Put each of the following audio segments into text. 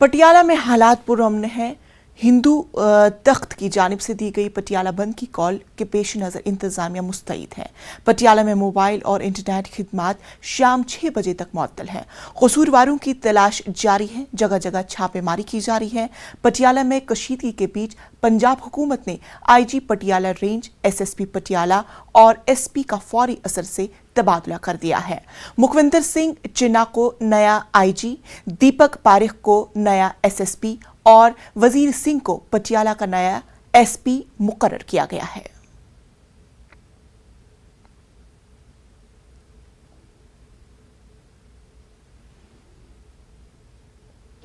पटियाला में हालात पुरअमन हैं। हिंदू तख्त की जानिब से दी गई पटियाला बंद की कॉल के पेश नज़र इंतजामिया मुस्तैद है। पटियाला में मोबाइल और इंटरनेट खिदमात शाम 6 बजे तक मुअत्तल है। कसूरवारों की तलाश जारी है। जगह जगह छापेमारी की जा रही है। पटियाला में कशीदगी के बीच पंजाब हुकूमत ने IG Patiala range, SSP Patiala और SP का फौरी असर से तबादला कर दिया है। मुखविंदर सिंह चिन्ना को नया IG, दीपक पारिख को नया SSP और वजीर सिंह को पटियाला का नया SP मुकर्रर किया गया है।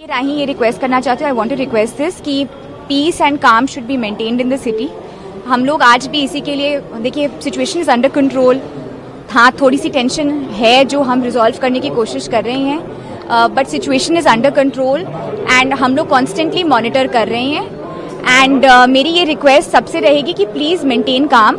राही ये रिक्वेस्ट करना चाहते हैं, I want to request this कि peace and calm should be maintained in the city. हम लोग आज भी इसी के लिए, देखिए सिचुएशन इज अंडर कंट्रोल। हाँ, थोड़ी सी टेंशन है जो हम रिजॉल्व करने की कोशिश कर रहे हैं, but situation is under control and हम लोग कॉन्स्टेंटली मॉनिटर कर रहे हैं। एंड मेरी ये रिक्वेस्ट सबसे रहेगी कि प्लीज मेंटेन काम।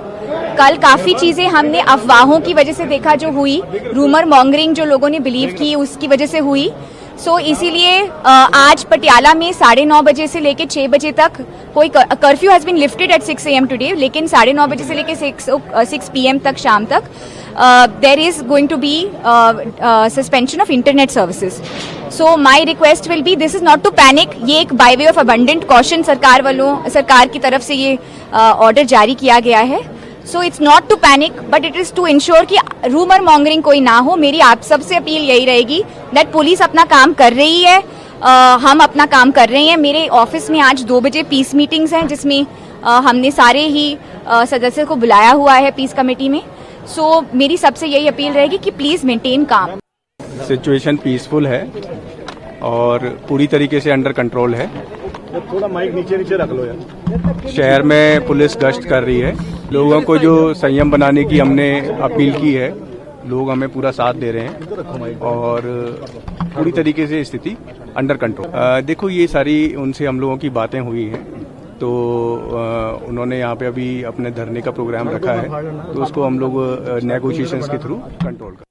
कल काफी चीजें हमने अफवाहों की वजह से देखा जो हुई, रूमर मॉन्गरिंग जो लोगों ने बिलीव की उसकी वजह से हुई। सो इसीलिए आज पटियाला में 9:30 बजे से लेकर 6 बजे तक कोई curfew has been lifted at 6 AM today, लेकिन 9:30 बजे से लेकर 6 PM तक शाम तक there is going to be suspension of internet services. So my request will be, this is not to panic. ये एक by way of abundant caution सरकार की तरफ से ये ऑर्डर जारी किया गया है. So it's not to panic, but it is to ensure कि रूमर मॉन्गरिंग कोई ना हो. मेरी आप सबसे अपील यही रहेगी that पुलिस अपना काम कर रही है, हम अपना काम कर रहे हैं. मेरे ऑफिस में आज 2 बजे पीस मीटिंग्स हैं जिसमें हमने सारे ही सदस्यों को बुलाया हुआ है पीस कमेटी में. सो मेरी सबसे यही अपील रहेगी कि प्लीज मेंटेन काम. सिचुएशन पीसफुल है और पूरी तरीके से अंडर कंट्रोल है. थोड़ा माइक नीचे रख लो यार. शहर में पुलिस गश्त कर रही है. लोगों को जो संयम बनाने की हमने अपील की है, लोग हमें पूरा साथ दे रहे हैं और पूरी तरीके से स्थिति अंडर कंट्रोल. देखो, ये सारी उनसे हम लोगों की बातें हुई हैं, तो उन्होंने यहाँ पे अभी अपने धरने का प्रोग्राम रखा है, तो उसको हम लोग नेगोशिएशंस के थ्रू कंट्रोल कर